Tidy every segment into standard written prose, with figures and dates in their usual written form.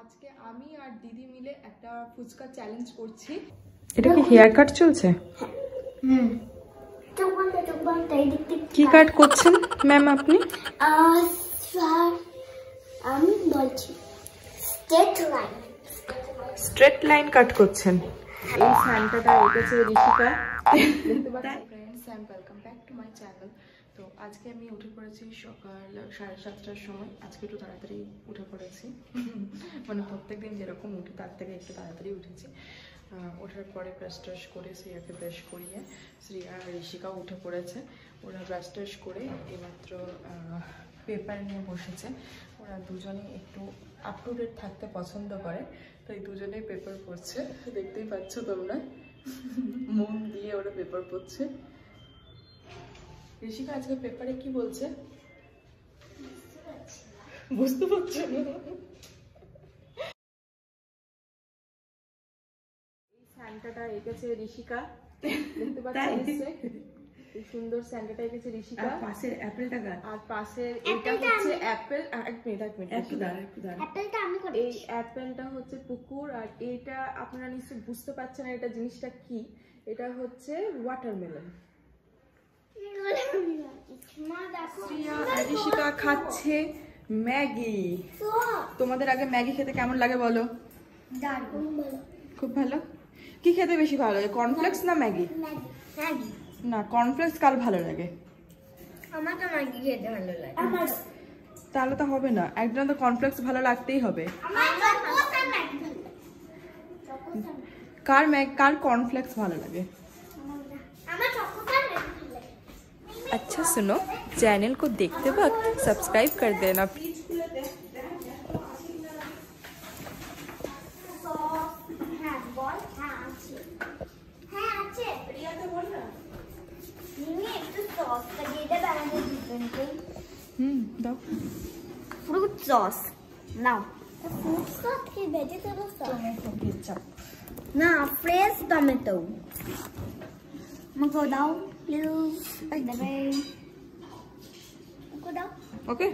আজকে আমি আর দিদি মিলে একটা ফুচকা চ্যালেঞ্জ করছি। এটা কি হেয়ার কাট চলছে? কি কাট করছেন ম্যাম আপনি? আমি বলছি স্ট্রেট লাইন কাট করছেন। এই স্যান্টাটা এঁকেছে ঋষিকা, দেখতে পাচ্ছেন friends. Welcome back to my channel. তো আজকে আমি উঠে পড়েছি সকাল 7:30টার সময়। আজকে একটু তাড়াতাড়ি উঠে পড়েছি, মানে প্রত্যেকদিন যেরকম উঠি তার থেকে একটু তাড়াতাড়ি উঠেছি। ওঠার পরে ব্রাশ ট্রাশ করে শ্রিয়াকে ব্রাশ করিয়ে শ্রিয়া আর ঋষিকাও উঠে পড়েছে। ওরা ব্রাশ ট্রাশ করে এইমাত্র পেপার নিয়ে বসেছে। ওরা দুজনে একটু আপ টু ডেট থাকতে পছন্দ করে, তাই দুজনেই পেপার পড়ছে। দেখতেই পাচ্ছ তোমরা, মন দিয়ে ওরা পেপার পড়ছে। ঋষিকা আজকে পেপারে কি বলছে বুঝতে পারছো না? এই স্যান্টাটা এঁকেছে ঋষিকা, দেখতে পাচ্ছ? এই সুন্দর স্যান্টাটা এঁকেছে ঋষিকা। পাশের অ্যাপেলটা কাট, আর পাশের এটা হচ্ছে অ্যাপেল। এক মিনিট অ্যাপেলটা আমি করি। এই অ্যাপেলটা হচ্ছে পুকুর, আর এইটা আপনারা নিশ্চয়ই বুঝতে পারছেন না এটা জিনিসটা কি। এটা হচ্ছে ওয়াটারমেলন। ঋষিকা খাচ্ছে ম্যাগি। তোমাদের আগে ম্যাগি খেতে কেমন লাগে বলো? খুব ভালো। কি খেতে বেশি ভালো লাগে, কর্নফ্লেক্স না ম্যাগি? না, কর্নফ্লেক্স কার ভালো লাগে? আমার তো ম্যাগি খেতে ভালো লাগে। তাহলে তো হবে না, একজন তো কর্নফ্লেক্স ভালো লাগতেই হবে। কার কর্नफ्लेक्स ভালো লাগে? अच्छा सुनो, चैनल को देखते वक्त सब्सक्राइब कर देना। Fruit sauce now. Fruit sauce की वेजिटेबल सॉस, टोमेटो केचप ना, फ्रेश टोमेटो मुझको दाओ प्लीज। मुझको दाओ। ओके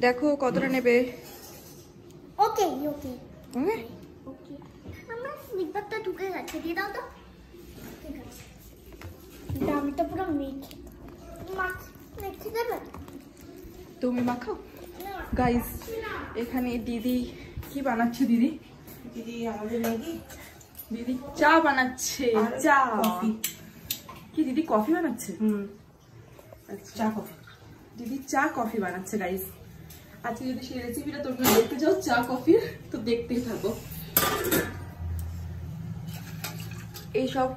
देखो কতটা নেবে। ओके ओके ওকে ओके আমার স্লিপারটা ঢুকে গেছে, দিয়ে দাও তো। ঠিক আছে, আমি তো পুরো মেখে দেবে। তুমি মাখাও। গাইস এখানে দিদি কি বানাচ্ছে? দিদি আমাদের ম্যাগি, দিদি চা বানাচ্ছে। চা কি দিদি কফি বানাচ্ছে? আচ্ছা, চা কফি। দিদি চা কফি বানাচ্ছে গাইস। আজকে যদি সেই রেসিপিটা তোমরা দেখতে চাও চা কফির, তো দেখতেই থাকো। এইসব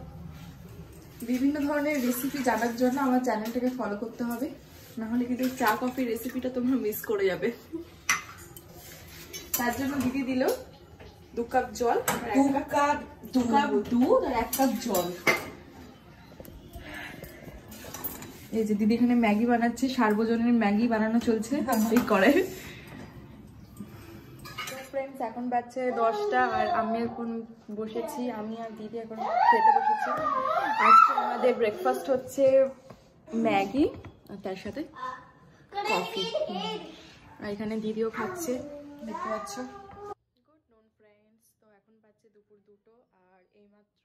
বিভিন্ন ধরনের রেসিপি জানার জন্য আমার চ্যানেলটাকে ফলো করতে হবে, না হলে কিন্তু চা কফির রেসিপিটা তোমরা মিস করে যাবে। তার জন্য দিদি দিল 2 কাপ জল, 2 কাপ দুধ আর 1 কাপ জল। এই যে দিদি এখানে ম্যাগি বানাচ্ছে, সার্বজনীন ম্যাগি বানানো চলছে এই করে। ফ্রেন্ডস এখন বাজছে 10টা, আর আমি এখন বসেছি, আমি আর দিদি এখন খেতে বসেছি। আজকে আমাদের ব্রেকফাস্ট হচ্ছে ম্যাগি আর তার সাথে কফি। আর এখানে দিদিও খাচ্ছে, দেখতে পাচ্ছ। গুড নুন ফ্রেন্ডস, তো এখন বাজছে দুপুর 2টো, আর এইমাত্র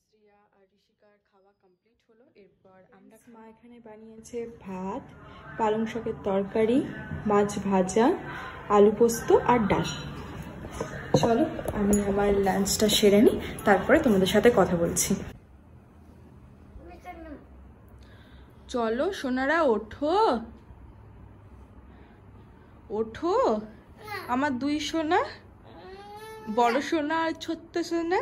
শ্রিয়া আর ঋষিকার খাওয়া কমপ্লিট হলো। এরপর আমরা মা এখানে বানিয়েছে ভাত, পালং শাকের তরকারি, মাছ ভাজা, আলু পোস্ত আর ডাল। চলো আমি আমার লাঞ্চটা সেরে নিই, তারপরে তোমাদের সাথে কথা বলছি। চলো সোনারা, ওঠো ওঠো আমার 2 সোনা, বড় সোনা আর ছোট্ট সোনা।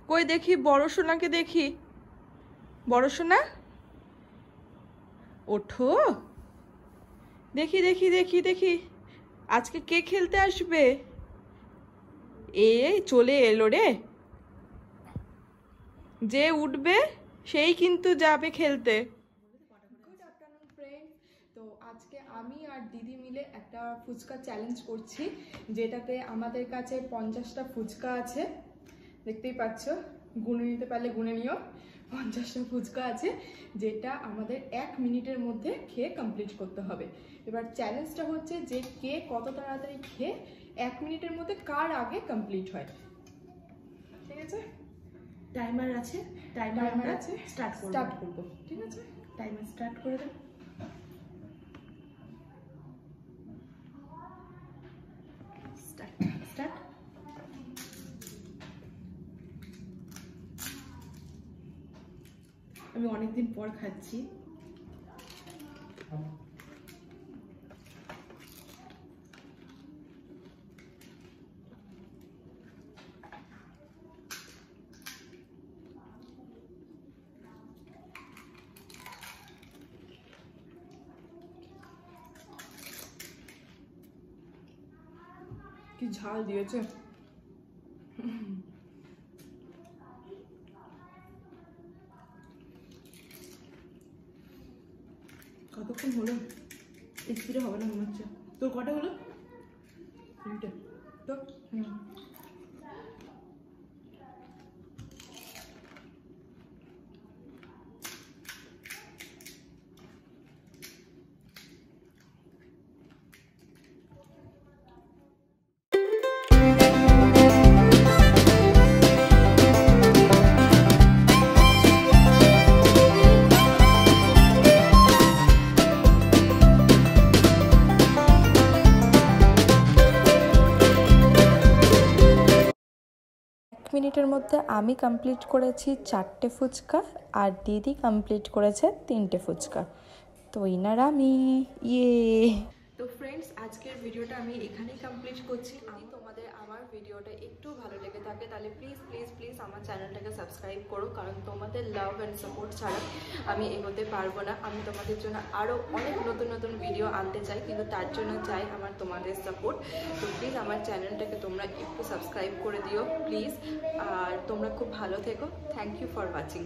কই দেখি বড় সোনাকে, দেখি বড় সোনা, ওঠো। দেখি দেখি দেখি দেখি আজকে কে খেলতে আসবে? এই চলে এলো রে, যে উঠবে সেই কিন্তু যাবে খেলতে। গুড আফটারনুন ফ্রেন্ড, তো আজকে আমি আর দিদি মিলে একটা ফুচকা চ্যালেঞ্জ করছি, যেটাতে আমাদের কাছে 50টা ফুচকা আছে। দেখতেই পাচ্ছ, গুনে নিতে পারলে গুনে নিও। 50টা ফুচকা আছে, যেটা আমাদের 1 মিনিটের মধ্যে খেয়ে কমপ্লিট করতে হবে। এবার চ্যালেঞ্জটা হচ্ছে যে কে কত তাড়াতাড়ি খেয়ে 1 মিনিটের মধ্যে কার আগে কমপ্লিট হয়। ঠিক আছে, টাইমার আছে, টাইমার আছে, স্টার্ট করব। ঠিক আছে, টাইমার স্টার্ট করে দেব। স্টার্ট। আমি অনেকদিন পর খাচ্ছি। কি ঝাল দিয়েছে। কতক্ষণ হলো? স্পিডে হবে না মনে হচ্ছে। তোর কটা হলো? 3টে তো। মিনিটের মধ্যে আমি কমপ্লিট করেছি 4টে ফুচকা, আর দিদি কমপ্লিট করেছে 3টে ফুচকা। তো ইনার আমি তো ফ্রেন্ডস, আজকের ভিডিওটা আমি এখানেই কমপ্লিট করছি। আমি তোমাদের আমার ভিডিওটা একটু ভালো লেগে থাকে তাহলে প্লিজ প্লিজ প্লিজ আমার চ্যানেলটাকে সাবস্ক্রাইব করো, কারণ তোমাদের লাভ অ্যান্ড সাপোর্ট ছাড়া আমি এগোতে পারবো না। আমি তোমাদের জন্য আরও অনেক নতুন নতুন ভিডিও আনতে চাই, কিন্তু তার জন্য চাই আমার তোমাদের সাপোর্ট। তো প্লিজ আমার চ্যানেলটাকে তোমরা একটু সাবস্ক্রাইব করে দিও প্লিজ। আর তোমরা খুব ভালো থেকো। Thank you for watching.